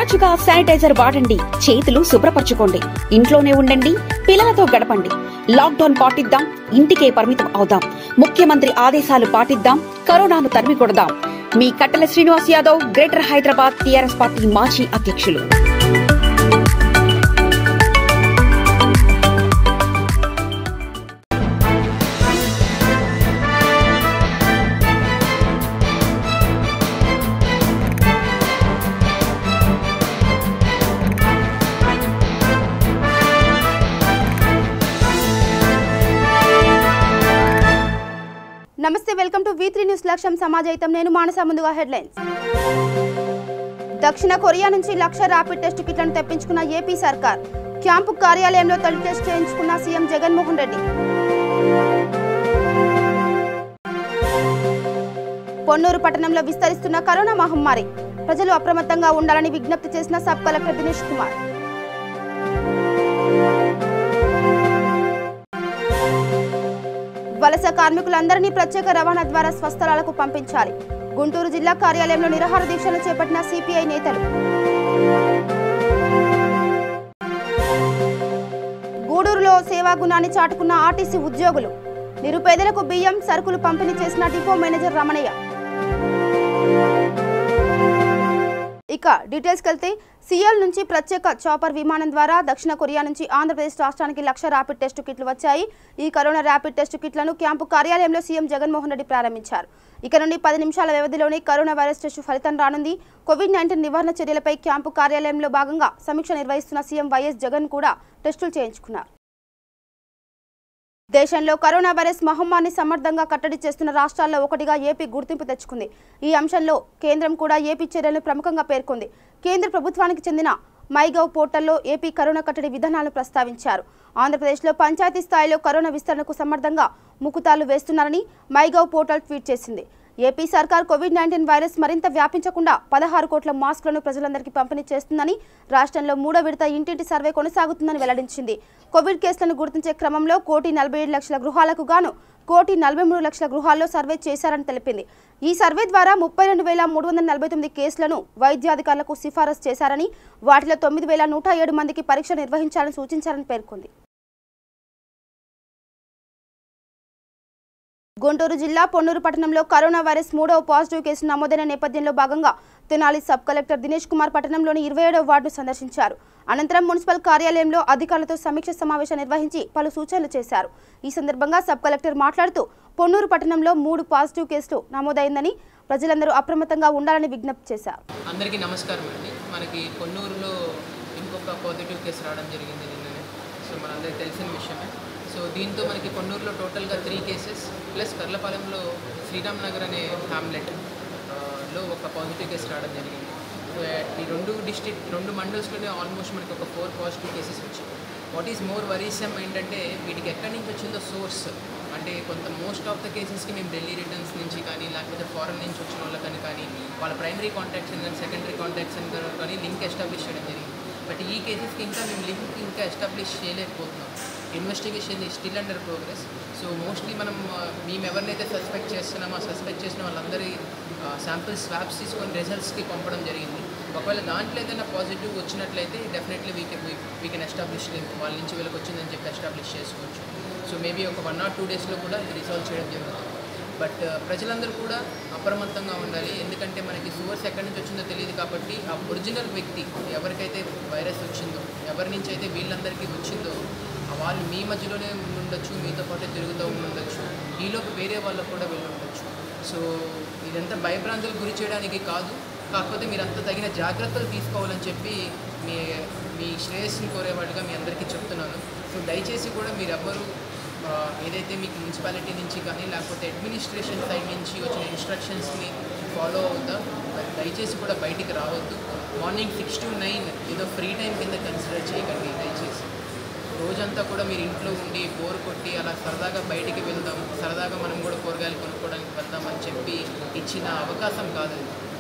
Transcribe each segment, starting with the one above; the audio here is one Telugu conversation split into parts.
తరచుగా శానిటైజర్ వాడండి, చేతులు శుభ్రపరచుకోండి, ఇంట్లోనే ఉండండి, పిల్లలతో గడపండి. లాక్డౌన్ పాటిద్దాం, ఇంటికే పరిమితం అవుదాం. ముఖ్యమంత్రి ఆదేశాలు పాటిద్దాం, కరోనాను తరిమి కొడదాం. మీ కట్టెల Srinivas Yadav, greater Hyderabad TRS party మాజీ అధ్యక్షులు. నమస్తే, వెల్కమ్ టు V3 న్యూస్. లక్ష్యం సమాజయితం. నేను మానస. ముందుగా హెడ్లైన్స్. దక్షిణ కొరియా నుంచి 1,00,000 ర్యాపిడ్ టెస్ట్ కిట్లను తెప్పించుకున్న ఏపీ సర్కార్. క్యాంపు కార్యాలయంలో తొలి టెస్ట్ చేయించుకున్న సీఎం జగన్మోహన్ రెడ్డి. పొన్నూరు పట్టణంలో విస్తరిస్తున్న కరోనా మహమ్మారి. ప్రజలు అప్రమత్తంగా ఉండాలని విజ్ఞప్తి చేసిన సబ్ కలెక్టర్ దినేష్ కుమార్. వలస కార్మికులందరినీ ప్రత్యేక రవాణా ద్వారా స్వస్థలాలకు పంపించాలి. గుంటూరు జిల్లా కార్యాలయంలో నిరాహార దీక్షలు చేపట్టిన సిపిఐ నేతలు. గూడూరులో సేవా గుణాన్ని చాటుకున్న ఆర్టీసీ ఉద్యోగులు. నిరుపేదలకు బియ్యం, సరుకులు పంపిణీ చేసిన డిపో మేనేజర్ రమణయ్య. ఇక డీటెయిల్స్కి వెళ్తే, సియాల్ నుంచి ప్రత్యేక చాపర్ విమానం ద్వారా దక్షిణ కొరియా నుంచి ఆంధ్రప్రదేశ్ రాష్ట్రానికి 1,00,000 ర్యాపిడ్ టెస్టు కిట్లు వచ్చాయి. ఈ కరోనా ర్యాపిడ్ టెస్టు కిట్లను క్యాంపు కార్యాలయంలో సీఎం జగన్మోహన్ రెడ్డి ప్రారంభించారు. ఇక నుండి 10 నిమిషాల వ్యవధిలోనే కరోనా వైరస్ టెస్టు ఫలితం రానుంది. కోవిడ్-19 నివారణ చర్యలపై క్యాంపు కార్యాలయంలో భాగంగా సమీక్ష నిర్వహిస్తున్న సీఎం వైఎస్ జగన్ కూడా టెస్టులు చేయించుకున్నారు. దేశంలో కరోనా వైరస్ మహమ్మారిని సమర్థంగా కట్టడి చేస్తున్న రాష్ట్రాల్లో ఒకటిగా ఏపీ గుర్తింపు తెచ్చుకుంది. ఈ అంశంలో కేంద్రం కూడా ఏపీ చర్యలను ప్రముఖంగా పేర్కొంది. కేంద్ర ప్రభుత్వానికి చెందిన మైగవ్ పోర్టల్లో ఏపీ కరోనా కట్టడి విధానాలను ప్రస్తావించారు. ఆంధ్రప్రదేశ్లో పంచాయతీ స్థాయిలో కరోనా విస్తరణకు సమర్థంగా ముకుతాలు వేస్తున్నారని మైగవ్ పోర్టల్ ట్వీట్ చేసింది. ఏపీ సర్కార్ కోవిడ్-19 వైరస్ మరింత వ్యాపించకుండా 16 కోట్ల మాస్కులను ప్రజలందరికీ పంపిణీ చేస్తుందని, రాష్ట్రంలో 3వ విడత ఇంటింటి సర్వే కొనసాగుతుందని వెల్లడించింది. కోవిడ్ కేసులను గుర్తించే క్రమంలో 1,47,00,000 గృహాలకు గాను 1,43,00,000 గృహాల్లో సర్వే చేశారని తెలిపింది. ఈ సర్వే ద్వారా 32,349 కేసులను వైద్యాధికారులకు సిఫారసు చేశారని, వాటిలో 9,107 మందికి పరీక్ష నిర్వహించాలని సూచించారని పేర్కొంది. గుంటూరు జిల్లా పొన్నూరు పట్టణంలో కరోనా వైరస్ 3వ పాజిటివ్ కేసు నమోదైన నేపథ్యంలో భాగంగా తెనాలి సబ్ కలెక్టర్ దినేష్ కుమార్ పట్టణంలోని 27వ వార్డును సందర్శించారు. అనంతరం మున్సిపల్ కార్యాలయంలో అధికారులతో సమీక్ష సమావేశం నిర్వహించి పలు సూచనలు చేశారు. ఈ సందర్భంగా సబ్ కలెక్టర్ మాట్లాడుతూ, పొన్నూరు పట్టణంలో 3 పాజిటివ్ కేసులు నమోదైందని, ప్రజలందరూ అప్రమత్తంగా ఉండాలని విజ్ఞప్తి చేశారు. అందరికీ నమస్కారం అండి. మనకి పొన్నూరులో ఇంకొక పాజిటివ్ కేసు రావడం జరిగింది నిన్ననే. సో మనందరికీ తెలిసిన విషయమే. సో దీంతో మనకి పొన్నూరులో టోటల్గా 3 కేసెస్ ప్లస్ కర్లపాలెంలో శ్రీరామ్ నగర్ అనే హ్యామ్లెట్లో ఒక పాజిటివ్ కేసు రావడం జరిగింది. సో ఈ 2 మండల్స్లోనే ఆల్మోస్ట్ మనకి ఒక 4 పాజిటివ్ కేసెస్ వచ్చాయి. వాట్ ఈజ్ మోర్ వరీసమ్ ఏంటంటే, వీటికి ఎక్కడి నుంచి వచ్చిందో సోర్స్ అంటే మోస్ట్ ఆఫ్ ద కేసెస్కి మేము ఢిల్లీ రిటర్న్స్ నుంచి కానీ, లేకపోతే ఫారెన్ నుంచి వచ్చిన వాళ్ళకని కానీ, వాళ్ళ ప్రైమరీ కాంటాక్ట్స్ కానీ సెకండరీ కాంటాక్ట్స్ కానీ లింక్ ఎస్టాబ్లిష్ చేయడం జరిగింది. బట్ ఈ కేసెస్కి ఇంకా మేము లింక్ ఎస్టాబ్లిష్ చేయలేకపోతున్నాం. Investigation is still under progress. So mostly మేము ఎవరినైతే సస్పెక్ట్ చేస్తున్నామో, సస్పెక్ట్ చేసిన వాళ్ళందరి శాంపిల్ స్వాబ్స్ తీసుకొని రిజల్ట్స్కి పంపడం జరిగింది. ఒకవేళ దాంట్లో ఏదైనా పాజిటివ్ వచ్చినట్లయితే definitely we can establish link, వాళ్ళ నుంచి వీళ్ళకి వచ్చిందని చెప్పి ఎస్టాబ్లిష్ చేసుకోవచ్చు. సో మేబీ ఒక 1 or 2 డేస్లో కూడా ఇది రిజాల్వ్ చేయడం జరుగుతుంది. బట్ ప్రజలందరూ కూడా అప్రమత్తంగా ఉండాలి. ఎందుకంటే మనకి సోర్స్ ఎక్కడి నుంచి వచ్చిందో తెలియదు కాబట్టి, ఆ ఒరిజినల్ వ్యక్తి ఎవరికైతే వైరస్ వచ్చిందో, ఎవరి నుంచి అయితే వీళ్ళందరికీ వచ్చిందో, వాళ్ళు మీ మధ్యలోనే ఉండొచ్చు, మీతో పాటు తిరుగుతూ ఉండొచ్చు, ఈలోపు వేరే వాళ్ళకు కూడా వెళ్ళి ఉండొచ్చు. సో ఇదంతా భయభ్రాంతులకు గురి చేయడానికి కాదు, కాకపోతే మీరంతా తగిన జాగ్రత్తలు తీసుకోవాలని చెప్పి మీ శ్రేయస్సుని కోరేవాళ్ళుగా మీ అందరికీ చెప్తున్నాను. సో దయచేసి కూడా మీరెవ్వరూ ఏదైతే మీకు మున్సిపాలిటీ నుంచి కానీ, లేకపోతే అడ్మినిస్ట్రేషన్ సైడ్ నుంచి వచ్చిన ఇన్స్ట్రక్షన్స్ని ఫాలో అవుతా దయచేసి కూడా బయటికి రావద్దు. మార్నింగ్ 6 to 9 ఏదో ఫ్రీ టైం కింద కన్సిడర్ చేయకండి. దయచేసి రోజంతా కూడా మీరు ఇంట్లో ఉండి బోర్ కొట్టి అలా సరదాగా బయటికి వెళ్దాం, సరదాగా మనం కూడా కూరగాయలు కొనుక్కోవడానికి వెళ్దామని చెప్పి ఇచ్చిన అవకాశం కాదు.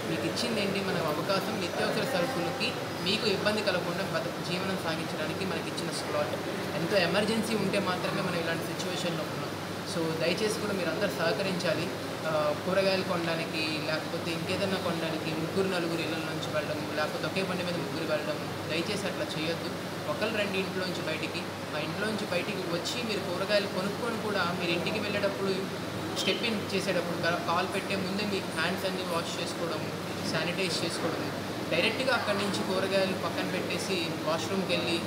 మీకు ఇచ్చింది ఏంటి? మన అవకాశం నిత్యావసర సరుకులకి మీకు ఇబ్బంది కలగకుండా జీవనం సాగించడానికి మనకి ఇచ్చిన స్లాట్. ఎంతో ఎమర్జెన్సీ ఉంటే మాత్రమే మనం ఇలాంటి సిచ్యువేషన్లో ఉన్నాం. సో దయచేసి కూడా మీరు అందరూ సహకరించాలి. కూరగాయలు కొనడానికి లేకపోతే ఇంకేదైనా కొనడానికి ముగ్గురు నలుగురు ఇళ్ళ నుంచి వెళ్ళడం, లేకపోతే ఒకే బండి మీద ముగ్గురు వెళ్ళడం, దయచేసి అట్లా చేయొద్దు. ఒకళ్ళు రెండు ఇంట్లో నుంచి బయటికి, ఆ ఇంట్లో నుంచి బయటికి వచ్చి మీరు కూరగాయలు కొనుక్కొని కూడా మీరు ఇంటికి వెళ్ళేటప్పుడు స్టెప్ ఇన్ చేసేటప్పుడు కాల్ పెట్టే ముందే మీ హ్యాండ్స్ అన్నీ వాష్ చేసుకోవడం, శానిటైజ్ చేసుకోవడం, డైరెక్ట్గా అక్కడి నుంచి కూరగాయలు పక్కన పెట్టేసి వాష్రూమ్కి వెళ్ళి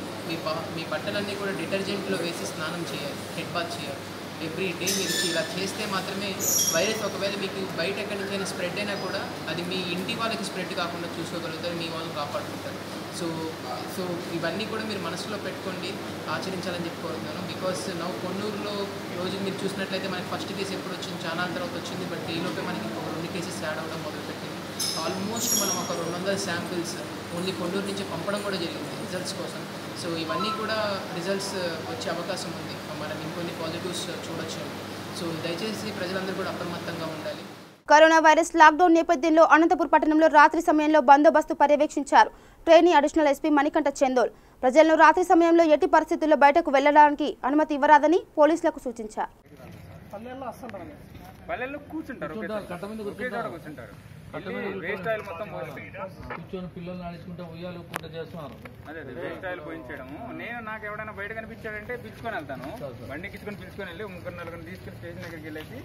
మీ బట్టలన్నీ కూడా డిటర్జెంట్లో వేసి స్నానం చేయాలి, హెడ్ బాత్ చేయాలి ఎవ్రీ డే. మీరు ఇలా చేస్తే మాత్రమే వైరస్ ఒకవేళ మీకు బయట ఎక్కడి నుంచైనా స్ప్రెడ్ అయినా కూడా అది మీ ఇంటి వాళ్ళకి స్ప్రెడ్ కాకుండా చూసుకోగలుగుతారు, మీ వాళ్ళు కాపాడుకుంటారు. సో ఇవన్నీ కూడా మీరు మనసులో పెట్టుకోండి, ఆచరించాలని చెప్పి కోరుతున్నాను. బికాస్ నా కొన్నూరులో రోజు మీరు చూసినట్లయితే మనకి ఫస్ట్ కేసు ఎప్పుడు వచ్చింది, చాలా తర్వాత వచ్చింది, బట్ ఈలోపే మనకి ఇంకొక 2 కేసెస్ యాడ్ అవ్వడం మొదలుపెట్టింది. ఆల్మోస్ట్ మనం ఒక 200 శాంపిల్స్ ఓన్లీ కొన్నూరు నుంచి పంపడం కూడా జరిగింది రిజల్ట్స్ కోసం. సో ఇవన్నీ కూడా రిజల్ట్స్ వచ్చే అవకాశం ఉంది, మనం ఇంకొన్ని పాజిటివ్స్ చూడొచ్చు. సో దయచేసి ప్రజలందరూ కూడా అప్రమత్తంగా ఉండాలి. కరోనా వైరస్ లాక్డౌన్ నేపథ్యంలో అనంతపురం పట్టణంలో రాత్రి సమయంలో బందోబస్తు పర్యవేక్షించారు trainee additional SP Manikanta Chandol. ప్రజలను రాత్రి సమయంలో ఎట్టి పరిస్థితుల్లో బయటకు వెళ్లడానికి అనుమతి ఇవ్వరాదని పోలీసులకు సూచించారు. కూర్చొని పిల్లలు నడుచుకుంటే ఉయ్యాలు ఊపుకుంటూ చేస్తున్నారు. అదే వేస్ట్ ఆయిల్ పోయించడము. నేను నాకు ఎవడైనా బయట కనిపించాడంటే పిలుచుకొని వెళ్తాను, బండికి ఇచ్చుకొని పిలుచుకొని వెళ్ళి 3-4 తీసుకుని స్టేషన్ దగ్గరికి వెళ్ళేసి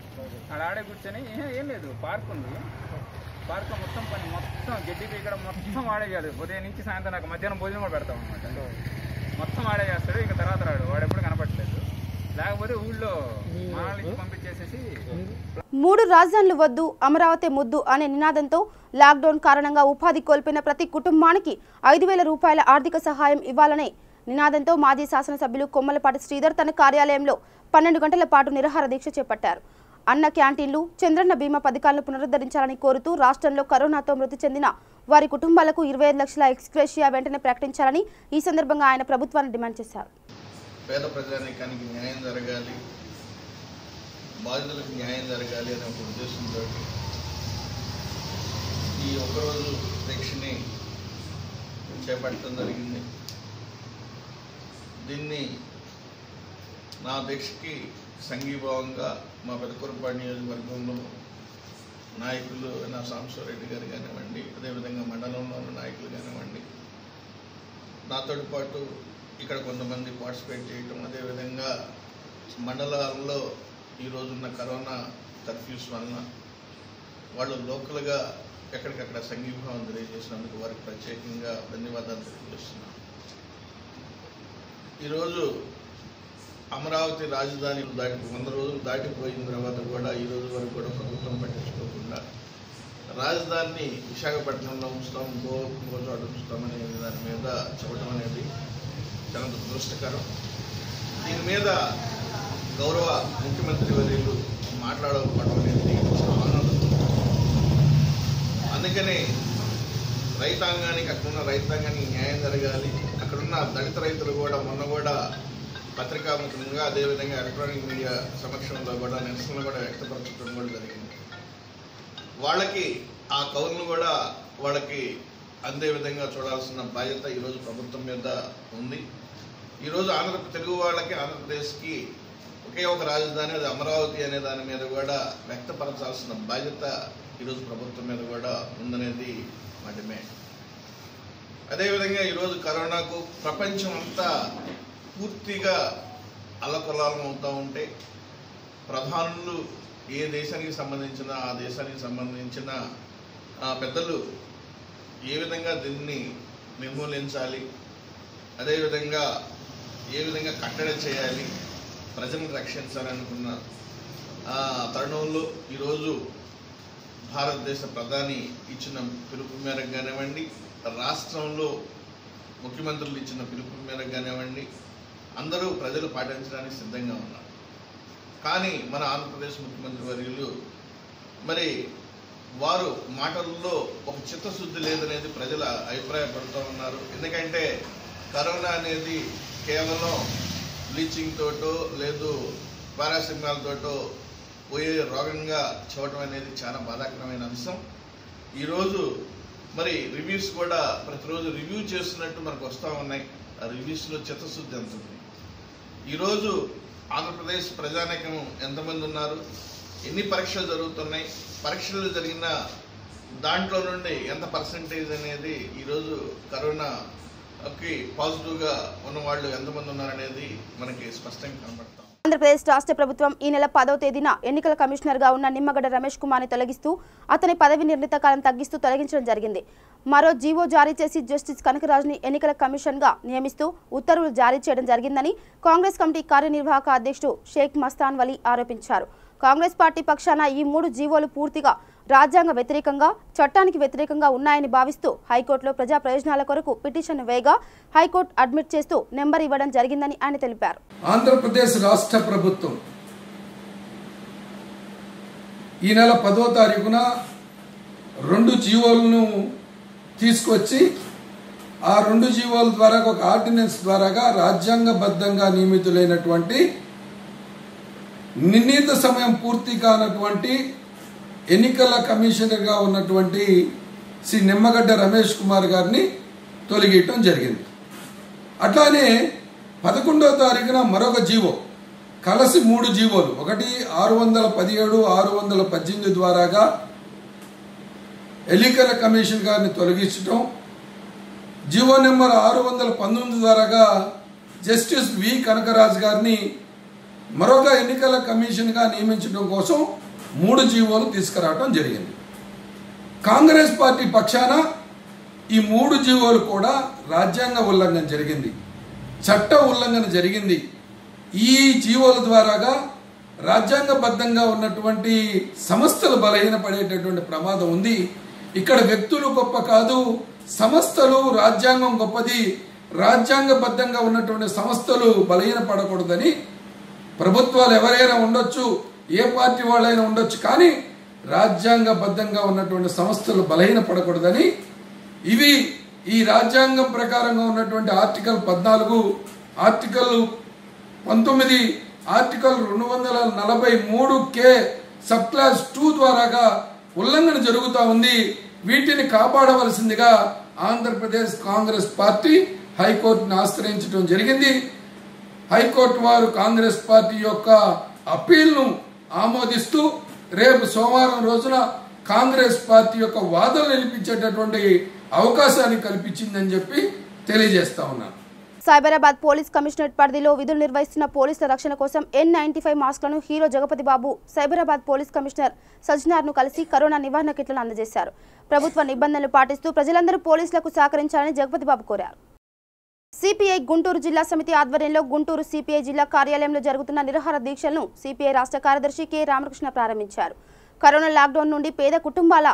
ఆడే కూర్చొని ఏం లేదు, పార్క్ ఉంది, పార్క్లో మొత్తం పని మొత్తం గడ్డి ఇక్కడ మొత్తం ఆడే చేయాలి. ఉదయం నుంచి సాయంత్రం నాకు మధ్యాహ్నం భోజనం కూడా పెడతాం అనమాట. మొత్తం ఆడే చేస్తాడు, ఇక తర్వాత రాడు, వాడు ఎప్పుడు కనపడలేదు. లేకపోతే ఊళ్ళో మనల్ని పంపించేసేసి 3 రాజధానులు వద్దు, అమరావతి ముద్దు అనే నినాదంతో లాక్డౌన్ కారణంగా ఉపాధి కోల్పోయిన ప్రతి కుటుంబానికి 5,000 రూపాయల ఆర్థిక సహాయం ఇవ్వాలనే నినాదంతో మాజీ శాసనసభ్యులు కొమ్మలపాటి శ్రీధర్ తన కార్యాలయంలో 12 గంటల పాటు నిరాహార దీక్ష చేపట్టారు. అన్న క్యాంటీన్లు, చంద్రన్న బీమా పథకాలను పునరుద్ధరించాలని కోరుతూ రాష్ట్రంలో కరోనాతో మృతి చెందిన వారి కుటుంబాలకు 25 లక్షల ఎక్స్గ్రేషియా వెంటనే ప్రకటించాలని ఈ సందర్భంగా ఆయన ప్రభుత్వాన్ని డిమాండ్ చేశారు. పేద ప్రజానీకానికి న్యాయం జరగాలి, బాధితులకు న్యాయం జరగాలి అనే ఒక ఉద్దేశంతో ఈ ఒక్కరోజు దీక్షని చేపట్టడం జరిగింది. దీన్ని నా దీక్షకి సంఘీభావంగా మా పెదకూరపాడు నియోజకవర్గంలో నాయకులు నా సాంబశివరెడ్డి గారు కానివ్వండి, అదేవిధంగా మండలంలో ఉన్న నాయకులు కానివ్వండి, నాతో పాటు ఇక్కడ కొంతమంది పార్టిసిపేట్ చేయటం, అదేవిధంగా మండలాల్లో ఈరోజున్న కరోనా కర్ఫ్యూస్ వలన వాళ్ళు లోకల్గా ఎక్కడికక్కడ సంఘీభావం తెలియజేసినందుకు వారికి ప్రత్యేకంగా ధన్యవాదాలు తెలియజేస్తున్నాను. ఈరోజు అమరావతి రాజధాని 100 రోజులు దాటిపోయిన తర్వాత కూడా ఈ రోజు వరకు కూడా ప్రభుత్వం పట్టించుకోకుండా రాజధానిని విశాఖపట్నంలో ఉంచుతాం, ఇంకో చోట ఉంచుతామనే దాని మీద చెప్పడం అనేది చాలా దురదృష్టకరం. దీని మీద గౌరవ ముఖ్యమంత్రి వర్యులు మాట్లాడకపోవడం అనేది ఆనందం. అందుకనే రైతాంగానికి, అక్కడున్న రైతాంగానికి న్యాయం జరగాలి. అక్కడున్న దళిత రైతులు కూడా మొన్న కూడా పత్రికాముఖంగా, అదేవిధంగా ఎలక్ట్రానిక్ మీడియా సమక్షంలో కూడా నిరసనలు కూడా వ్యక్తపరచడం కూడా జరిగింది. వాళ్ళకి ఆ కౌలును కూడా వాళ్ళకి అందే విధంగా చూడాల్సిన బాధ్యత ఈరోజు ప్రభుత్వం మీద ఉంది. ఈరోజు తెలుగు వాళ్ళకి, ఆంధ్రప్రదేశ్కి ఒకే ఒక రాజధాని, అది అమరావతి అనే దాని మీద కూడా వ్యక్తపరచాల్సిన బాధ్యత ఈరోజు ప్రభుత్వం మీద కూడా ఉందనేది మా డిమాండ్. అదేవిధంగా ఈరోజు కరోనాకు ప్రపంచం అంతా పూర్తిగా అల్లకల్లోలం అవుతూ ఉంటే ప్రధానులు ఏ దేశానికి సంబంధించిన ఆ దేశానికి సంబంధించిన పెద్దలు ఏ విధంగా దీన్ని నిర్మూలించాలి, అదేవిధంగా ఏ విధంగా కట్టడి చేయాలి, ప్రజలను రక్షించాలనుకున్న తరుణంలో ఈరోజు భారతదేశ ప్రధాని ఇచ్చిన పిలుపు మేరకు కానివ్వండి, రాష్ట్రంలో ముఖ్యమంత్రులు ఇచ్చిన పిలుపు మేరకు కానివ్వండి, అందరూ ప్రజలు పాటించడానికి సిద్ధంగా ఉన్నారు. కానీ మన ఆంధ్రప్రదేశ్ ముఖ్యమంత్రి వర్యులు మరి వారు మాటల్లో ఒక చిత్తశుద్ధి లేదనేది ప్రజలు అభిప్రాయపడుతూ ఉన్నారు. ఎందుకంటే కరోనా అనేది కేవలం బ్లీచింగ్ తోటో లేదు పారాసిటమాల్ తోటో పోయే రోగంగా చూడటం అనేది చాలా బాధాకరమైన అంశం. ఈరోజు మరి రివ్యూస్ కూడా ప్రతిరోజు రివ్యూ చేస్తున్నట్టు మనకు వస్తూ ఉన్నాయి. ఆ రివ్యూస్లో చిత్తశుద్ధి ఎంత ఉంది? ఈరోజు ఆంధ్రప్రదేశ్ ప్రజానీకం ఎంతమంది ఉన్నారు? ఎన్ని పరీక్షలు జరుగుతున్నాయి, పరీక్షలు జరిగిన దాంట్లో నుండి ఎంత పర్సంటేజ్ అనేది ఈరోజు కరోనాకి పాజిటివ్గా ఉన్న వాళ్ళు ఎంతమంది ఉన్నారనేది మనకి స్పష్టంగా కనబడతాం. ఆంధ్రప్రదేశ్ రాష్ట్ర ప్రభుత్వం ఈ నెల 10వ తేదీన ఎన్నికల కమిషనర్గా ఉన్న నిమ్మగడ్డ రమేష్ కుమార్ని తొలగిస్తూ అతని పదవి నిర్ణీత కాలం తగ్గిస్తూ తొలగించడం జరిగింది. మరో జీవో జారీ చేసి జస్టిస్ కనకరాజ్ని ఎన్నికల కమిషన్గా నియమిస్తూ ఉత్తర్వులు జారీ చేయడం జరిగిందని కాంగ్రెస్ కమిటీ కార్యనిర్వాహక అధ్యక్షుడు షేక్ మస్తాన్ వలీ ఆరోపించారు. కాంగ్రెస్ పార్టీ పక్షాన ఈ 3 జీవోలు పూర్తిగా రాజ్యాంగ వ్యతిరేకంగా, చట్టానికి వ్యతిరేకంగా ఉన్నాయని భావిస్తూ హైకోర్టులో ప్రజా ప్రయోజనాల కొరకు పిటిషన్ వేయగా హైకోర్టు అడ్మిట్ చేస్తూ నెంబర్ ఇవ్వడం జరిగిందని ఆయన తెలిపారు. ఆంధ్రప్రదేశ్ రాష్ట్ర ప్రభుత్వం ఈ నెల 10వ తారీఖున 2 జీవోలను తీసుకొచ్చి ఆ 2 జీవోల ద్వారా ఒక ఆర్డినెన్స్ ద్వారాగా రాజ్యాంగబద్ధంగా నియమితులైనటువంటి నిర్ణీత సమయం పూర్తి కానటువంటి ఎన్నికల కమిషనర్గా ఉన్నటువంటి శ్రీ నిమ్మగడ్డ రమేష్ కుమార్ గారిని తొలగించడం జరిగింది. అట్లానే 11వ తారీఖున మరొక జీవో కలిసి 3 జీవోలు, ఒకటి 617, 618 ద్వారాగా ఎన్నికల కమిషన్ గారిని తొలగించడం, జీవో నెంబర్ 619 ద్వారాగా జస్టిస్ వి కనకరాజ్ గారిని మరొక ఎన్నికల కమిషన్గా నియమించడం కోసం 3 జీవోలు తీసుకురావడం జరిగింది. కాంగ్రెస్ పార్టీ పక్షాన ఈ 3 జీవోలు కూడా రాజ్యాంగ ఉల్లంఘన జరిగింది, చట్ట ఉల్లంఘన జరిగింది. ఈ జీవోల ద్వారాగా రాజ్యాంగబద్ధంగా ఉన్నటువంటి సంస్థలు బలహీనపడేటటువంటి ప్రమాదం ఉంది. ఇక్కడ వ్యక్తులు గొప్ప కాదు, సంస్థలు, రాజ్యాంగం గొప్పది. రాజ్యాంగబద్ధంగా ఉన్నటువంటి సంస్థలు బలహీనపడకూడదని ప్రభుత్వాలు ఎవరైనా ఉండొచ్చు, ఏ పార్టీ వాళ్ళైనా ఉండొచ్చు, కానీ రాజ్యాంగబద్ధంగా ఉన్నటువంటి సంస్థలు బలహీనపడకూడదని ఇవి ఈ రాజ్యాంగం ప్రకారంగా ఉన్నటువంటి article 14, article 19, article 243K sub class 2 ద్వారాగా ఉల్లంఘన జరుగుతూ ఉంది. వీటిని కాపాడవలసిందిగా ఆంధ్రప్రదేశ్ కాంగ్రెస్ పార్టీ హైకోర్టును ఆశ్రయించడం జరిగింది. హైకోర్టు వారు కాంగ్రెస్ పార్టీ యొక్క అప్పీల్ను ఆమోదిస్తూ రేపు సోమవారం రోజున కాంగ్రెస్ పార్టీ యొక్క వాదనలు వినిపించేటటువంటి అవకాశాన్ని కల్పించిందని చెప్పి తెలియజేస్తా ఉన్నాను. సైబరాబాద్ పోలీస్ కమిషనరేట్ పరిధిలో విధులు నిర్వహిస్తున్న పోలీసుల రక్షణ కోసం N95 మాస్కులను హీరో జగపతి బాబు సైబరాబాద్ పోలీస్ కమిషనర్ సజ్నార్ను కలిసి కరోనా నివారణ కిట్లను అందజేశారు. ప్రభుత్వ నిబంధనలు పాటిస్తూ ప్రజలందరూ పోలీసులకు సహకరించాలని జగపతి బాబు కోరారు. సిపిఐ గుంటూరు జిల్లా సమితి ఆధ్వర్యంలో గుంటూరు సిపిఐ జిల్లా కార్యాలయంలో జరుగుతున్న నిరాహార దీక్షలను సిపిఐ రాష్ట్ర కార్యదర్శి కె రామకృష్ణ ప్రారంభించారు. కరోనా లాక్డౌన్ నుండి పేద కుటుంబాల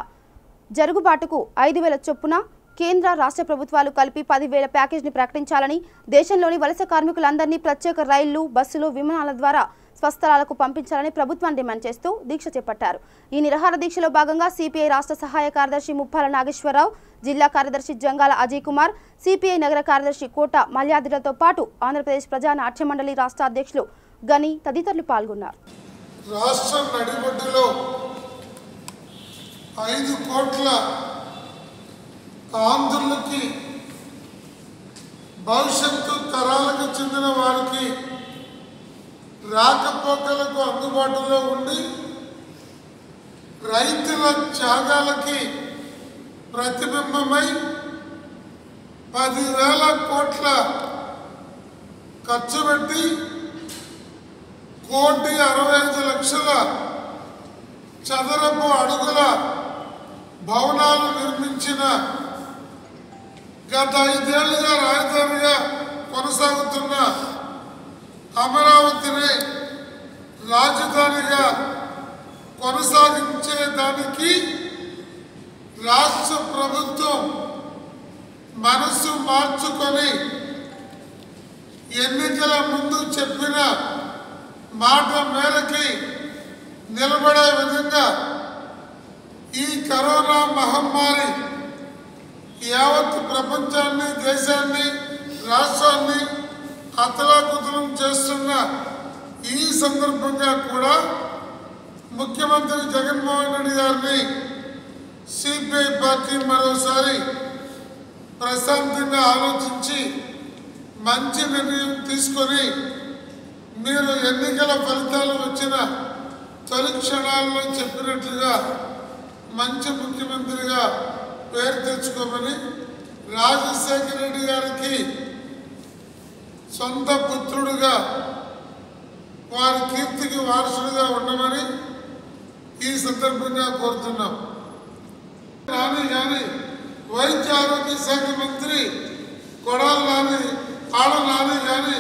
జరుగుబాటుకు 5,000 చొప్పున కేంద్ర రాష్ట్ర ప్రభుత్వాలు కలిపి 10,000 ప్యాకేజీని ప్రకటించాలని, దేశంలోని వలస కార్మికులందరినీ ప్రత్యేక రైళ్లు, బస్సులు, విమానాల ద్వారా స్వస్థలాలకు పంపించాలని ప్రభుత్వాన్ని డిమాండ్ చేస్తూ దీక్ష చేపట్టారు. ఈ నిరాహార దీక్షలో భాగంగా సిపిఐ రాష్ట్ర సహాయ కార్యదర్శి ముప్పాల నాగేశ్వరరావు, జిల్లా కార్యదర్శి జంగాల అజయ్ కుమార్, సిపిఐ నగర కార్యదర్శి కోట మల్యాద్రిలతో పాటు ఆంధ్రప్రదేశ్ ప్రజా నాట్య మండలి రాష్ట్ర అధ్యక్షులు గని తదితరులు పాల్గొన్నారు. రాష్ట్రం నడిబొడ్డులో 5 కోట్ల ఆంధ్రులకి, భవిష్యత్తు తరాలకు చెందిన వారికి రాకపోకలకు అందుబాటులో ఉండి రైతుల త్యాగాలకి ప్రతిబింబమై 10,000 కోట్ల ఖర్చు పెట్టి 1,65,00,000 చదరపు అడుగుల భవనాలు నిర్మించిన గత 5 ఏళ్లుగా రాజధానిగా కొనసాగుతున్న అమరావతిని రాజధానిగా కొనసాగించేదానికి రాష్ట్ర ప్రభుత్వం మనసు మార్చుకొని ఎన్నికల ముందు చెప్పిన మాట మేరకి నిలబడే విధంగా ఈ కరోనా మహమ్మారి యావత్ ప్రపంచాన్ని, దేశాన్ని, రాష్ట్రాన్ని అతలాకుతలం చేస్తున్న ఈ సందర్భంగా కూడా ముఖ్యమంత్రి జగన్మోహన్ రెడ్డి గారిని సిపిఐ పార్టీ మరోసారి ప్రశాంతంగా ఆలోచించి మంచి నిర్ణయం తీసుకొని మీరు ఎన్నికల ఫలితాలు వచ్చిన తొలి క్షణాల్లో చెప్పినట్లుగా మంచి ముఖ్యమంత్రిగా పేరు తెచ్చుకోమని, రాజశేఖర రెడ్డి గారికి సొంత పుత్రుడుగా వారి కీర్తికి వారసుడుగా ఉండమని ఈ సందర్భంగా కోరుతున్నాం. కానీ వైద్య ఆరోగ్య శాఖ మంత్రి కొడాలి నాని, ఆళ్ళ నాని కానీ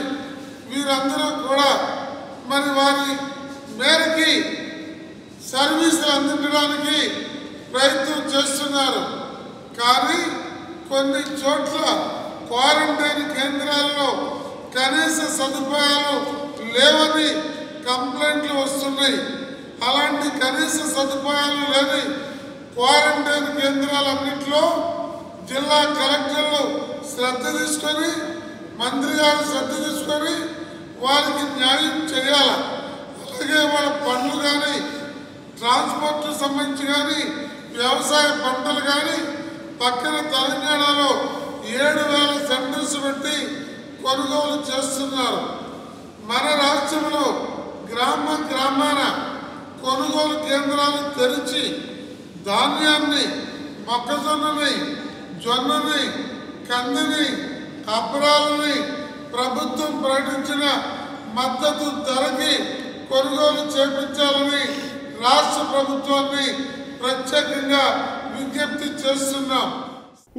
వీరందరూ కూడా మరి వారి మేరకి సర్వీసులు అందించడానికి ప్రయత్నం చేస్తున్నారు. కానీ కొన్ని చోట్ల క్వారంటైన్ కేంద్రాల్లో కనీస సదుపాయాలు లేవని కంప్లైంట్లు వస్తున్నాయి. అలాంటి కనీస సదుపాయాలు లేని క్వారంటైన్ కేంద్రాలన్నింటిలో జిల్లా కలెక్టర్లు శ్రద్ధ తీసుకొని, మంత్రి గారు శ్రద్ధ తీసుకొని వారికి న్యాయం చేయాలి. అలాగే వాళ్ళ పనులు కానీ, ట్రాన్స్పోర్ట్ సంబంధించి కానీ, వ్యవసాయ పంటలు కానీ పక్కన తెలంగాణలో 7,000 సెంటర్స్ పెట్టి కొనుగోలు చేస్తున్నారు. మన రాష్ట్రంలో గ్రామాన కొనుగోలు కేంద్రాలు తెరిచి ధాన్యాన్ని, మొక్కజొన్నని, జొన్నని, కందిని, అపరాలని ప్రభుత్వం ప్రకటించిన మద్దతు ధరకి కొనుగోలు చేపించాలని రాష్ట్ర ప్రభుత్వాన్ని ప్రత్యేకంగా విజ్ఞప్తి చేస్తున్నాం.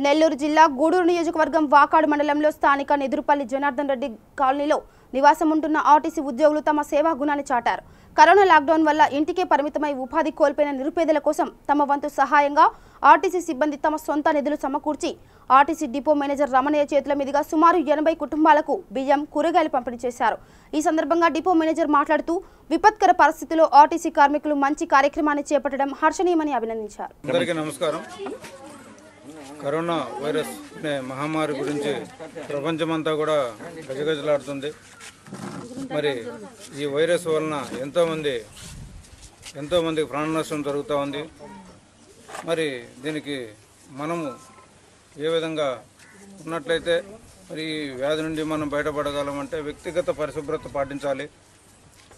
నెల్లూరు జిల్లా గూడూరు నియోజకవర్గం వాకాడు మండలంలో స్థానిక నెదురుపల్లి జనార్దన్ రెడ్డి కాలనీలో నివాసం ఉంటున్న ఆర్టీసీ ఉద్యోగులు తమ సేవా గుణాన్ని చాటారు. కరోనా లాక్డౌన్ వల్ల ఇంటికే పరిమితమై ఉపాధి కోల్పోయిన నిరుపేదల కోసం తమ వంతు సహాయంగా ఆర్టీసీ సిబ్బంది తమ సొంత నిధులు సమకూర్చి ఆర్టీసీ డిపో మేనేజర్ రమణయ్య చేతుల మీదుగా సుమారు 80 కుటుంబాలకు బియ్యం, కూరగాయలు పంపిణీ చేశారు. ఈ సందర్భంగా డిపో మేనేజర్ మాట్లాడుతూ విపత్కర పరిస్థితుల్లో ఆర్టీసీ కార్మికులు మంచి కార్యక్రమాన్ని చేపట్టడం హర్షణీయమని అభినందించారు. అందరికీ నమస్కారం. కరోనా వైరస్ అనే మహమ్మారి గురించి ప్రపంచమంతా కూడా గజగజలాడుతుంది. మరి ఈ వైరస్ వలన ఎంతోమందికి ప్రాణ నష్టం జరుగుతూ ఉంది. మరి దీనికి మనము ఏ విధంగా ఉన్నట్లయితే మరి ఈ వ్యాధి నుండి మనం బయటపడగలమంటే వ్యక్తిగత పరిశుభ్రత పాటించాలి.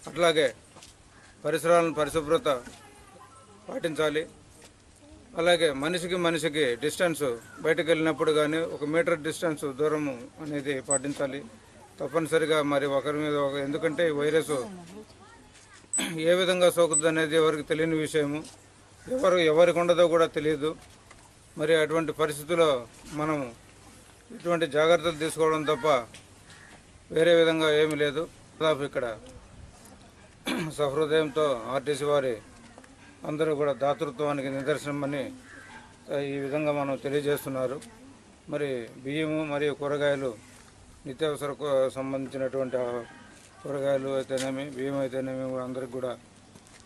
అట్లాగే పరిసరాలను పరిశుభ్రత పాటించాలి. అలాగే మనిషికి డిస్టెన్స్, బయటకు వెళ్ళినప్పుడు కానీ 1 మీటర్ డిస్టెన్స్ దూరం అనేది పాటించాలి తప్పనిసరిగా. మరి ఒకరి మీద ఎందుకంటే ఈ వైరస్ ఏ విధంగా సోకుతుంది అనేది ఎవరికి తెలియని విషయము, ఎవరికి ఉండదో కూడా తెలియదు. మరి అటువంటి పరిస్థితుల్లో మనం ఇటువంటి జాగ్రత్తలు తీసుకోవడం తప్ప వేరే విధంగా ఏమీ లేదు. దాదాపు ఇక్కడ సహృదయంతో ఆర్టీసీ వారి అందరూ కూడా దాతృత్వానికి నిదర్శనమని ఈ విధంగా మనం తెలియజేస్తున్నారు. మరి బియ్యము మరియు కూరగాయలు, నిత్యావసర సంబంధించినటువంటి కూరగాయలు అయితేనేమి, బియ్యం అయితేనేమి అందరికి కూడా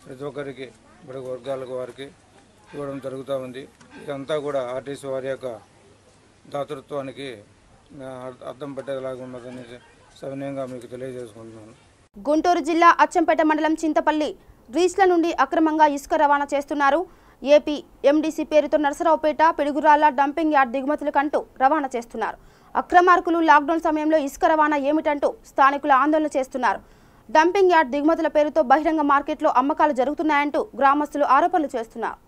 ప్రతి ఒక్కరికి బడుగు వర్గాలకు వారికి ఇవ్వడం జరుగుతూ ఉంది. ఇదంతా కూడా ఆర్టీసీ వారి యొక్క దాతృత్వానికి అర్థం పట్టేలాగా ఉన్నదని సవినయంగా మీకు తెలియజేసుకుంటున్నాను. గుంటూరు జిల్లా అచ్చంపేట మండలం చింతపల్లి రీచ్ల నుండి అక్రమంగా ఇసుక రవాణా చేస్తున్నారు. ఏపీ ఎండీసీ పేరుతో నరసరావుపేట, పిడుగురాళ్ల డంపింగ్ యార్డ్ దిగుమతులకంటూ రవాణా చేస్తున్నారు. అక్రమార్కులు లాక్డౌన్ సమయంలో ఇసుక రవాణా ఏమిటంటూ స్థానికులు ఆందోళన చేస్తున్నారు. డంపింగ్ యార్డ్ దిగుమతుల పేరుతో బహిరంగ మార్కెట్లో అమ్మకాలు జరుగుతున్నాయంటూ గ్రామస్తులు ఆరోపణలు చేస్తున్నారు.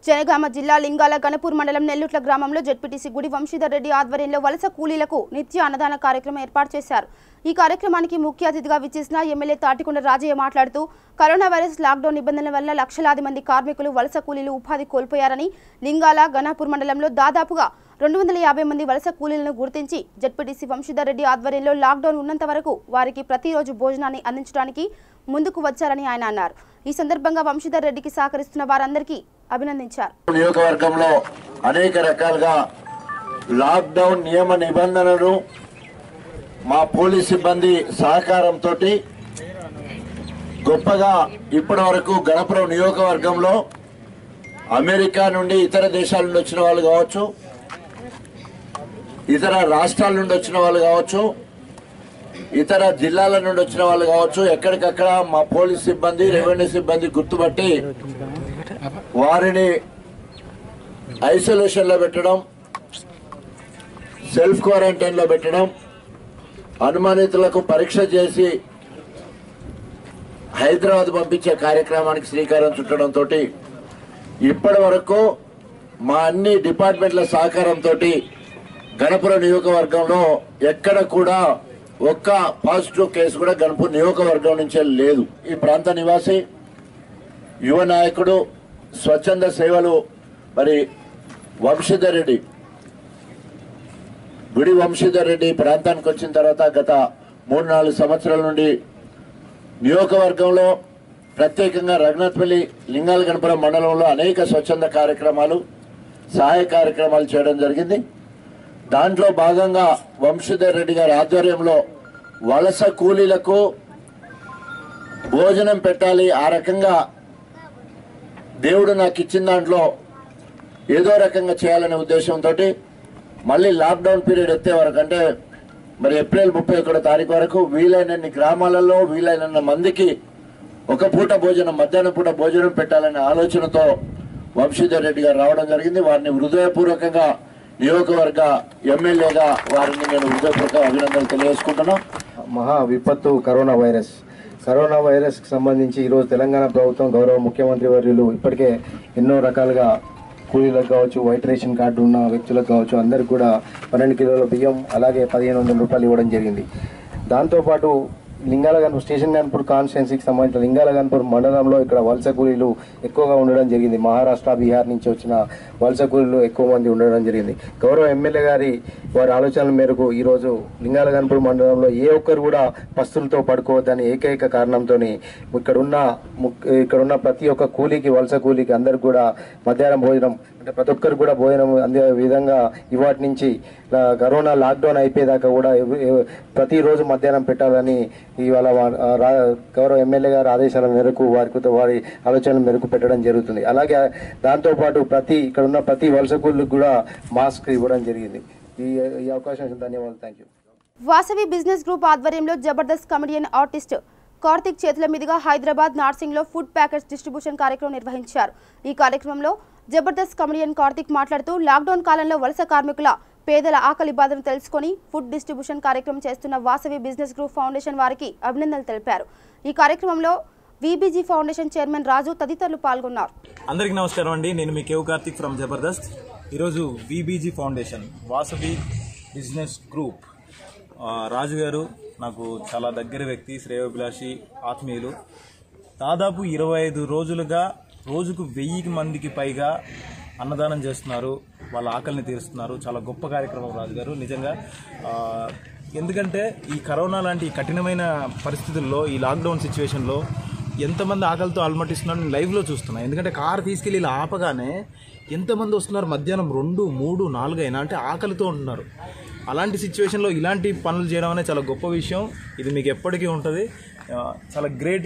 జనగామ జిల్లా లింగాల గణపూర్ మండలం నెల్లుట్ల గ్రామంలో జెడ్పీటీసీ గుడి వంశీధర్ రెడ్డి ఆధ్వర్యంలో వలస కూలీలకు నిత్య అన్నదాన కార్యక్రమం ఏర్పాటు చేశారు. ఈ కార్యక్రమానికి ముఖ్య అతిథిగా విచ్చేసిన ఎమ్మెల్యే తాటికొండ రాజయ్య మాట్లాడుతూ కరోనా వైరస్ లాక్డౌన్ నిబంధనల వల్ల లక్షలాది మంది కార్మికులు వలస కూలీలు ఉపాధి కోల్పోయారని, లింగాల గణపూర్ మండలంలో దాదాపుగా 250 మంది వలస కూలీలను గుర్తించి జెడ్పీటీసీ వంశీధర్ రెడ్డి ఆధ్వర్యంలో లాక్డౌన్ ఉన్నంత వరకు వారికి ప్రతిరోజు భోజనాన్ని అందించడానికి ముందుకు వచ్చారని ఆయన అన్నారు. ఈ సందర్భంగా వంశీధర్ రెడ్డికి సహకరిస్తున్న వారందరికీ అభినందించారు. నియోజకవర్గంలో అనేక రకాలుగా లాక్డౌన్ నియమ నిబంధనలు మా పోలీస్ సిబ్బంది సహకారంతో గొప్పగా ఇప్పటి వరకు గణపురం నియోజకవర్గంలో అమెరికా నుండి ఇతర దేశాల నుండి వచ్చిన వాళ్ళు కావచ్చు, ఇతర రాష్ట్రాల నుండి వచ్చిన వాళ్ళు కావచ్చు, ఇతర జిల్లాల నుండి వచ్చిన వాళ్ళు కావచ్చు, ఎక్కడికక్కడ మా పోలీస్ సిబ్బంది, రెవెన్యూ సిబ్బంది గుర్తుపట్టి వారిని ఐసోలేషన్లో పెట్టడం, సెల్ఫ్ క్వారంటైన్లో పెట్టడం, అనుమానితులకు పరీక్ష చేసి హైదరాబాద్ పంపించే కార్యక్రమానికి శ్రీకారం చుట్టడంతో ఇప్పటి వరకు మా అన్ని డిపార్ట్మెంట్ల సహకారంతో గణపురం నియోజకవర్గంలో ఎక్కడ కూడా ఒక్క పాజిటివ్ కేసు కూడా గణపూర్ నియోజకవర్గం నుంచే లేదు. ఈ ప్రాంత నివాసి యువ నాయకుడు స్వచ్ఛంద సేవలు మరి వంశీధర్ రెడ్డి, గుడి వంశీధర్ రెడ్డి ప్రాంతానికి వచ్చిన తర్వాత గత 3-4 సంవత్సరాల నుండి నియోజకవర్గంలో ప్రత్యేకంగా రఘునాథ్పల్లి లింగాల గణపురం మండలంలో అనేక స్వచ్ఛంద కార్యక్రమాలు, సహాయ కార్యక్రమాలు చేయడం జరిగింది. దాంట్లో భాగంగా వంశీధర్ రెడ్డి గారి ఆధ్వర్యంలో వలస కూలీలకు భోజనం పెట్టాలి, ఆ రకంగా దేవుడు నాకు ఇచ్చిన దాంట్లో ఏదో రకంగా చేయాలనే ఉద్దేశంతో మళ్ళీ లాక్డౌన్ పీరియడ్ ఎత్తే వరకు అంటే మరి ఏప్రిల్ 31 తారీఖు వరకు వీలైనన్ని గ్రామాలలో వీలైన మందికి ఒక పూట భోజనం, మధ్యాహ్నం పూట భోజనం పెట్టాలనే ఆలోచనతో వంశీధర్ రెడ్డి గారు రావడం జరిగింది. వారిని హృదయపూర్వకంగా నియోజకవర్గ ఎమ్మెల్యేగా వారిని నేను హృదయపూర్వక అభినందనలు తెలియజేసుకుంటున్నాను. మహా విపత్తు కరోనా వైరస్కి సంబంధించి ఈరోజు తెలంగాణ ప్రభుత్వం గౌరవ ముఖ్యమంత్రి వర్యులు ఇప్పటికే ఎన్నో రకాలుగా కూలీలకు కావచ్చు, వైట్ రేషన్ కార్డు ఉన్న వ్యక్తులకు కావచ్చు, అందరికి కూడా 12 కిలోల బియ్యం అలాగే 1500 రూపాయలు ఇవ్వడం జరిగింది. దాంతోపాటు లింగాలగన్పూర్ స్టేషన్ గన్పూర్ కాన్స్టిట్యున్సీకి సంబంధించిన లింగాలగన్పూర్ మండలంలో ఇక్కడ వలస కూలీలు ఎక్కువగా ఉండడం జరిగింది. మహారాష్ట్ర, బీహార్ నుంచి వచ్చిన వలస కూలీలు ఎక్కువ మంది ఉండడం జరిగింది. గౌరవ ఎమ్మెల్యే గారి వారి ఆలోచనల మేరకు ఈరోజు లింగాలగన్పూర్ మండలంలో ఏ ఒక్కరు కూడా పస్తులతో పడుకోవద్దని ఏకైక కారణంతో ఇక్కడున్న ప్రతి ఒక్క కూలీకి, వలస కూలీకి అందరికి కూడా మధ్యాహ్నం భోజనం అంటే ప్రతి ఒక్కరు కూడా భోజనం అందే విధంగా ఇవాటి నుంచి కరోనా లాక్డౌన్ అయిపోయేదాకా కూడా ప్రతిరోజు మధ్యాహ్నం పెట్టాలని ఇవాళ గౌరవ ఎమ్మెల్యే గారి ఆదేశాల మేరకు వారి ఆలోచనల మేరకు పెట్టడం జరుగుతుంది. అలాగే దాంతోపాటు ఇక్కడ ఉన్న ప్రతి వలస కూలీకి కూడా మాస్క్ ఇవ్వడం జరిగింది. ఈ అవకాశం ధన్యవాదాలు. Thank you. Vasavi business group ఆధ్వర్యంలో జబర్దస్త్ కమెడియన్ ఆర్టిస్ట్ కార్తిక్ చేతుల మీదుగా హైదరాబాద్ నార్సింగ్లో ఫుడ్ ప్యాకెట్స్ డిస్ట్రిబ్యూషన్ కార్యక్రమం నిర్వహించారు. ఈ కార్యక్రమంలో జబర్దస్త్ కమెడియన్ కార్తిక్ మాట్లాడుతూ లాక్డౌన్ కాలంలో వలస కార్మికుల పేదల ఆకలి బాధను తెలుసుకొని ఫుడ్ డిస్ట్రిబ్యూషన్ కార్యక్రమం చేస్తున్న వాసవి బిజినెస్ గ్రూప్ ఫౌండేషన్ వారికి అభినందనలు తెలిపారు. ఈ కార్యక్రమంలో వీబీజీ ఫౌండేషన్ చైర్మన్ రాజు తదితరులు పాల్గొన్నారు. అందరికీ నమస్కారం అండి. నేను మీ కేవ్ కార్తిక్ ఫ్రమ్ జబర్దస్త్. ఈరోజు VBG foundation Vasavi business group Raju గారు నాకు చాలా దగ్గర వ్యక్తి, శ్రేయోభిలాషి, ఆత్మీయులు. దాదాపు 25 రోజులుగా రోజుకు 1000 మందికి పైగా అన్నదానం చేస్తున్నారు, వాళ్ళ ఆకలిని తీరుస్తున్నారు. చాలా గొప్ప కార్యక్రమం రాజు గారు నిజంగా. ఎందుకంటే ఈ కరోనా లాంటి కఠినమైన పరిస్థితుల్లో, ఈ లాక్డౌన్ సిచ్యువేషన్లో ఎంతమంది ఆకలితో అలమటిస్తున్నారు నేను లైవ్లో చూస్తున్నాను. ఎందుకంటే కారు తీసుకెళ్ళి ఇలా ఆపగానే ఎంతమంది వస్తున్నారు, మధ్యాహ్నం 2, 3, 4 అయినా అంటే ఆకలితో ఉంటున్నారు. అలాంటి సిచ్యువేషన్లో ఇలాంటి పనులు చేయడం అనేది చాలా గొప్ప విషయం. ఇది మీకు ఎప్పటికీ ఉంటుంది. చాలా గ్రేట్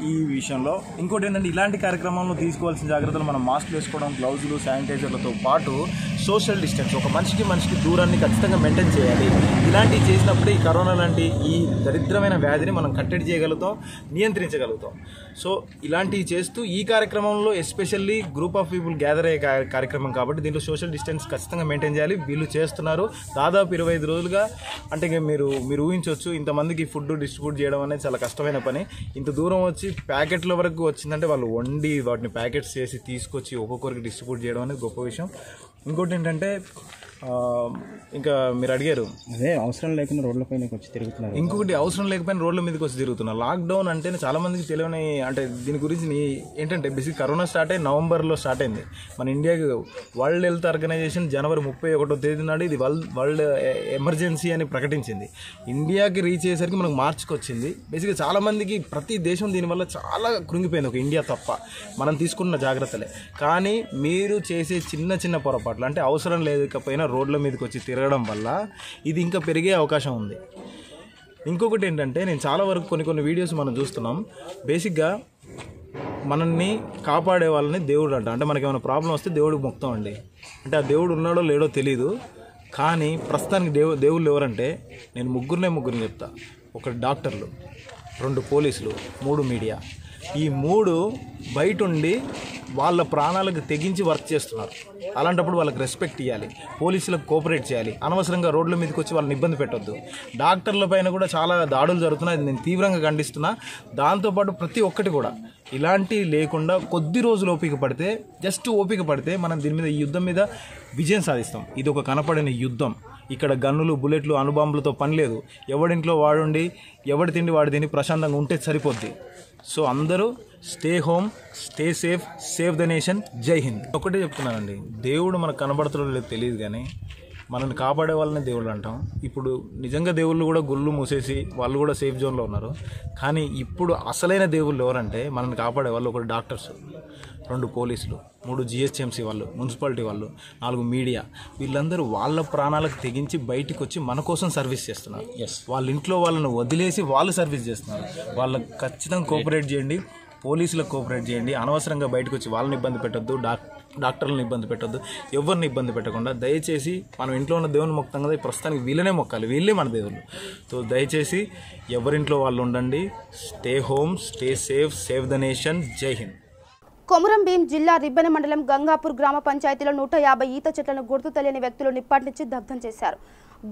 ఈ విషయంలో. ఇంకోటి ఏంటంటే ఇలాంటి కార్యక్రమంలో తీసుకోవాల్సిన జాగ్రత్తలు మనం మాస్క్ వేసుకోవడం, గ్లౌజులు, శానిటైజర్లతో పాటు సోషల్ డిస్టెన్స్, ఒక మనిషికి దూరాన్ని ఖచ్చితంగా మెయింటైన్ చేయాలి. ఇలాంటివి చేసినప్పుడే ఈ కరోనా లాంటి ఈ దరిద్రమైన వ్యాధిని మనం కట్టడి చేయగలుగుతాం, నియంత్రించగలుగుతాం. సో ఇలాంటివి చేస్తూ ఈ కార్యక్రమంలో especially group of people gather అయ్యే కార్యక్రమం కాబట్టి దీంట్లో సోషల్ డిస్టెన్స్ ఖచ్చితంగా మెయింటైన్ చేయాలి. వీళ్ళు చేస్తున్నారు దాదాపు 25 రోజులుగా. అంటే మీరు ఊహించవచ్చు ఇంతమందికి ఫుడ్ డిస్ట్రిబ్యూట్ చేయడం అనేది చాలా కష్టమైన పని. ఇంత దూరం వచ్చి ప్యాకెట్ల వరకు వచ్చిందంటే వాళ్ళు వండి వాటిని ప్యాకెట్స్ చేసి తీసుకొచ్చి ఒక్కొక్కరికి డిస్ట్రిబ్యూట్ చేయడం అనేది గొప్ప విషయం. ఇంకోటి ఏంటంటే ఇంకా మీరు అడిగారు, అదే అవసరం లేకుండా రోడ్లపైనకి వచ్చి తిరుగుతున్నారు. ఇంకొకటి అవసరం లేకపోయినా రోడ్ల మీదకి వచ్చి తిరుగుతున్నారు. లాక్డౌన్ అంటే చాలా మందికి తెలియని, అంటే దీని గురించి ఏంటంటే బేసిక్ కరోనా స్టార్ట్ అయ్యి నవంబర్లో స్టార్ట్ అయింది. మన ఇండియాకి వరల్డ్ హెల్త్ ఆర్గనైజేషన్ జనవరి 31వ తేదీ నాడు ఇది వరల్డ్ ఎమర్జెన్సీ అని ప్రకటించింది. ఇండియాకి రీచ్ అయ్యేసరికి మనకు మార్చికి వచ్చింది. బేసిక్గా చాలామందికి ప్రతి దేశం దీనివల్ల చాలా కృంగిపోయింది, ఒక ఇండియా తప్ప. మనం తీసుకున్న జాగ్రత్తలే. కానీ మీరు చేసే చిన్న పొరపాట్లు, అంటే అవసరం లేకపోయినా రోడ్ల మీదకి వచ్చి తిరగడం వల్ల ఇది ఇంకా పెరిగే అవకాశం ఉంది. ఇంకొకటి ఏంటంటే నేను చాలా వరకు కొన్ని వీడియోస్ మనం చూస్తున్నాం. బేసిక్గా మనల్ని కాపాడే వాళ్ళని దేవుడు అంట. అంటే మనకి ఏమైనా ప్రాబ్లం వస్తే దేవుడికి మొక్తాం అండి. అంటే ఆ దేవుడు ఉన్నాడో లేడో తెలీదు. కానీ ప్రస్తుతానికి దేవుళ్ళు ఎవరంటే నేను ముగ్గురిని చెప్తా. 1 డాక్టర్లు, 2 పోలీసులు, 3 మీడియా. ఈ 3 బయట ఉండి వాళ్ళ ప్రాణాలకు తెగించి వర్క్ చేస్తున్నారు. అలాంటప్పుడు వాళ్ళకి రెస్పెక్ట్ ఇవ్వాలి, పోలీసులకు కోఆపరేట్ చేయాలి, అనవసరంగా రోడ్ల మీదకి వచ్చి వాళ్ళని ఇబ్బంది పెట్టొద్దు. డాక్టర్ల పైన కూడా చాలా దాడులు జరుగుతున్నాయి, అది నేను తీవ్రంగా ఖండిస్తున్నా. దాంతోపాటు ప్రతి ఒక్కటి కూడా ఇలాంటివి లేకుండా కొద్ది రోజులు ఓపిక పడితే, జస్ట్ ఓపిక పడితే మనం దీని మీద, ఈ యుద్ధం మీద విజయం సాధిస్తాం. ఇది ఒక కనపడిన యుద్ధం. ఇక్కడ గన్నులు, బుల్లెట్లు, అణుబాంబులతో పని లేదు. ఎవడింట్లో వాడుండి, ఎవడి తిండి వాడి తిని ప్రశాంతంగా ఉంటే సరిపోద్ది. సో అందరూ stay home, stay safe, save the nation. జై హింద్. ఒకటే చెప్తున్నానండి, దేవుడు మనకు కనబడుతుందో లేదో తెలియదు, కానీ మనల్ని కాపాడే వాళ్ళని దేవుళ్ళు అంటాం. ఇప్పుడు నిజంగా దేవుళ్ళు కూడా గుళ్ళు మూసేసి వాళ్ళు కూడా సేఫ్ జోన్లో ఉన్నారు. కానీ ఇప్పుడు అసలైన దేవుళ్ళు ఎవరంటే మనల్ని కాపాడే వాళ్ళు 1 డాక్టర్స్, 2 పోలీసులు, 3 GHMC వాళ్ళు, మున్సిపాలిటీ వాళ్ళు, 4 మీడియా. వీళ్ళందరూ వాళ్ళ ప్రాణాలకు తెగించి బయటికి వచ్చి మన కోసం సర్వీస్ చేస్తున్నారు. వాళ్ళ ఇంట్లో వాళ్ళని వదిలేసి వాళ్ళు సర్వీస్ చేస్తున్నారు. వాళ్ళకి ఖచ్చితంగా కోఆపరేట్ చేయండి, పోలీసులకు కోఆపరేట్ చేయండి. అనవసరంగా బయటకు వచ్చి వాళ్ళని ఇబ్బంది పెట్టొద్దు, డాక్టర్లను ఇబ్బంది పెట్టొద్దు, ఎవరిని ఇబ్బంది పెట్టకుండా దయచేసి మనం ఇంట్లో ఉన్న దేవుని మొక్కుతాం కదా, ప్రస్తుతానికి వీళ్ళనే మొక్కాలి, వీళ్ళే మన దేవుళ్ళు. సో దయచేసి ఎవరింట్లో వాళ్ళు ఉండండి. Stay home, stay safe, save the nation. జై హింద్. కొమురం భీం జిల్లా రిబ్బెన మండలం గంగాపూర్ గ్రామ పంచాయతీలో 150 ఈత చెట్లను గుర్తు తెలియని వ్యక్తులు నిప్పటించి దగ్ధం చేశారు.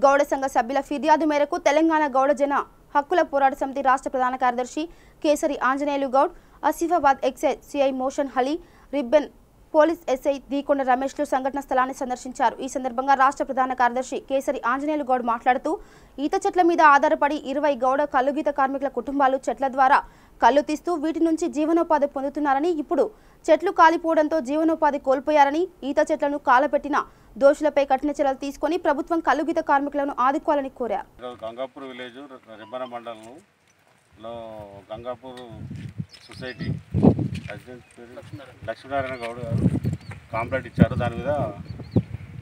గౌడ సంఘ సభ్యుల ఫిర్యాదు మేరకు తెలంగాణ గౌడ జన హక్కుల పోరాట సమితి రాష్ట్ర ప్రధాన కార్యదర్శి కేసరి ఆంజనేయులు గౌడ్, ఆసిఫాబాద్ ఎక్సైజ్ సిఐ మోషన్ హలీ, రిబ్బెన్ పోలీస్ ఎస్ఐ దీకొండ రమేష్లు సంఘటన స్థలాన్ని సందర్శించారు. ఈ సందర్భంగా రాష్ట్ర ప్రధాన కార్యదర్శి కేసరి ఆంజనేయులు గౌడ్ మాట్లాడుతూ, ఈత చెట్ల మీద ఆధారపడి 20 గౌడ కల్లుగీత కార్మికుల కుటుంబాలు చెట్ల ద్వారా కళ్ళు తీస్తూ వీటి నుంచి జీవనోపాధి పొందుతున్నారని, ఇప్పుడు చెట్లు కాలిపోవడంతో జీవనోపాధి కోల్పోయారని, ఈత చెట్లను కాలపెట్టిన దోషులపై కఠిన చర్యలు తీసుకొని ప్రభుత్వం కల్లుగీత కార్మికులను ఆదుకోవాలని కోరారు. గంగాపూర్ విలేజ్ రిబ్బన మండలంలో గంగాపూర్ సొసైటీ లక్ష్మీనారాయణ గౌడ్ గారు కాంప్లైంట్ ఇచ్చారు. దాని మీద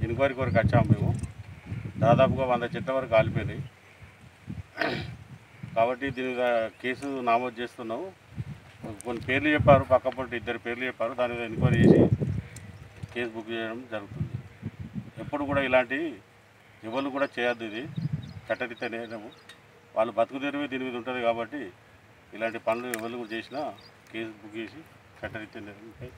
ఎంక్వైరీ కొరకు వచ్చాము మేము. దాదాపుగా 100 చెట్ల వరకు కాలిపోయినాయి. కాబట్టి దీని మీద కేసు నమోదు చేస్తున్నాము. కొన్ని పేర్లు చెప్పారు, పక్కపొంటి 2 పేర్లు చెప్పారు. దాని మీద ఎంక్వైరీ చేసి కేసు బుక్ చేయడం జరుగుతుంది. ఎప్పుడు కూడా ఇలాంటి ఎవరు కూడా చేయొద్దు. ఇది చట్టరీత్యా నేరము. వాళ్ళు బతుకు తెరివి దీని మీద ఉంటుంది. కాబట్టి ఇలాంటి పనులు ఎవరు కూడా చేసినా కేసు బుక్ చేసి చట్టరీత్యా నేరంపై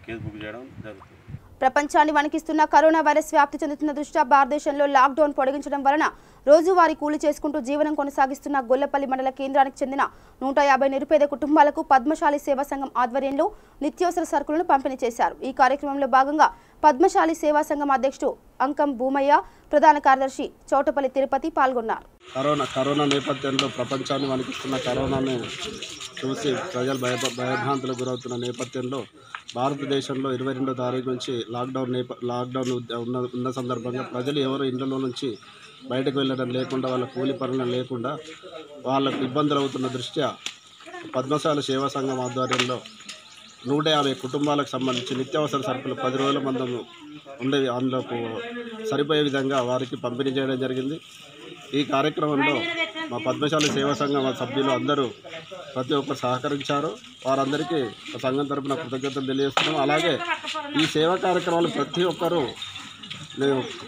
కేసు బుక్ చేయడం జరుగుతుంది. ప్రపంచాన్ని వణికిస్తున్న కరోనా వైరస్ వ్యాప్తి చెందుతున్న దృష్ట్యా భారతదేశంలో లాక్డౌన్ పొడిగించడం వలన రోజువారీ కూలీ చేసుకుంటూ జీవనం కొనసాగిస్తున్న గొల్లపల్లి మండల కేంద్రానికి చెందిన 150 నిరుపేద కుటుంబాలకు పద్మశాలి సేవా సంఘం ఆధ్వర్యంలో నిత్యావసర సరుకులను పంపిణీ చేశారు. ఈ కార్యక్రమంలో భాగంగా పద్మశాలి సేవా సంఘం అధ్యక్షుడు అంకం భూమయ్య, ప్రధాన కార్యదర్శి చౌటపల్లి తిరుపతి పాల్గొన్నారు. కరోనా నేపథ్యంలో ప్రపంచాన్ని వణికిస్తున్న కరోనాను చూసి ప్రజలు భయభ్రాంతులకు గురవుతున్న నేపథ్యంలో భారతదేశంలో 22వ తారీఖు నుంచి లాక్డౌన్ ఉన్న సందర్భంగా ప్రజలు ఎవరు ఇళ్లలో నుంచి బయటకు వెళ్ళడం లేకుండా, వాళ్ళ కూలి పనులు లేకుండా వాళ్ళకు ఇబ్బందులు అవుతున్న దృష్ట్యా పద్మశాలి సేవా సంఘం ఆధ్వర్యంలో 150 కుటుంబాలకు సంబంధించి నిత్యావసర సరుకులు 10 రోజుల మందం ఉండేవి అందులోకి సరిపోయే విధంగా వారికి పంపిణీ చేయడం జరిగింది. ఈ కార్యక్రమంలో మా పద్మశాలి సేవా సంఘం సభ్యులు అందరూ ప్రతి ఒక్కరు సహకరించారు. వారందరికీ సంఘం తరపున కృతజ్ఞతలు తెలియజేస్తున్నాం. అలాగే ఈ సేవా కార్యక్రమాలు ప్రతి ఒక్కరూ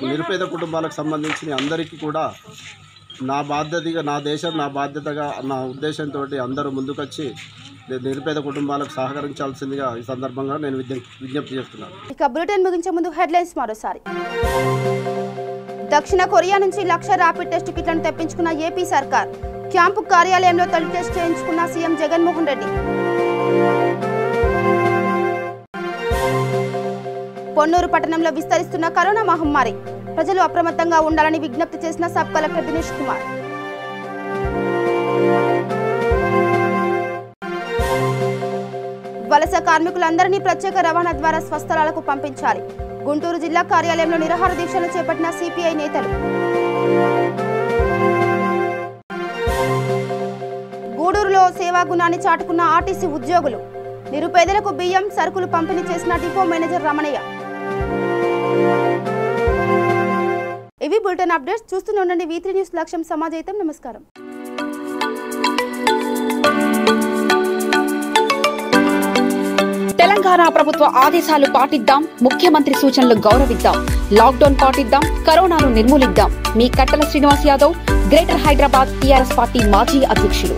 నిరుపేద కుటుంబాలకు సంబంధించిన అందరికీ కూడా నా బాధ్యతగా, నా దేశం నా బాధ్యతగా నా ఉద్దేశంతో అందరూ ముందుకొచ్చి నిరుపేద కుటుంబాలకు సహకరించాల్సిందిగా ఈ సందర్భంగా నేను విజ్ఞప్తి చేస్తున్నాను. ఇక బులెటిన్ ముగించే ముందు హెడ్లైన్స్ మరోసారి. దక్షిణ కొరియా నుంచి 1,00,000 ర్యాపిడ్ టెస్ట్ కిట్లను తెప్పించుకున్న ఏపీ సర్కార్. క్యాంపు కార్యాలయంలో తొలి టెస్ట్ చేయించుకున్న సీఎం జగన్మోహన్ రెడ్డి. పొన్నూరు పట్టణంలో విస్తరిస్తున్న కరోనా మహమ్మారి. ప్రజలు అప్రమత్తంగా ఉండాలని విజ్ఞప్తి చేసిన సబ్ కలెక్టర్ దినేష్ కుమార్. వలస కార్మికులందరినీ ప్రత్యేక రవాణా ద్వారా స్వస్థలాలకు పంపించాలి. గుంటూరు జిల్లా కార్యాలయంలో నిరాహార దీక్షలు చేపట్టిన సిపిఐ నేతలు. గూడూరులో సేవా గుణాన్ని చాటుకున్న ఆర్టీసీ ఉద్యోగులు. నిరుపేదలకు బియ్యం, సరుకులు పంపిణీ చేసిన డిపో మేనేజర్ రమణయ్య. ఇవి బులెటిన్ అప్డేట్స్. చూస్తూనే ఉండండి V3 న్యూస్. లక్ష్యం సమాజహితం. నమస్కారం. తెలంగాణ ప్రభుత్వ ఆదేశాలు పాటిద్దాం, ముఖ్యమంత్రి సూచనలు గౌరవిద్దాం, లాక్డౌన్ పాటిద్దాం, కరోనాను నిర్మూలిద్దాం. మీ కట్టల Srinivas Yadav, greater Hyderabad TRS party మాజీ అధ్యక్షులు.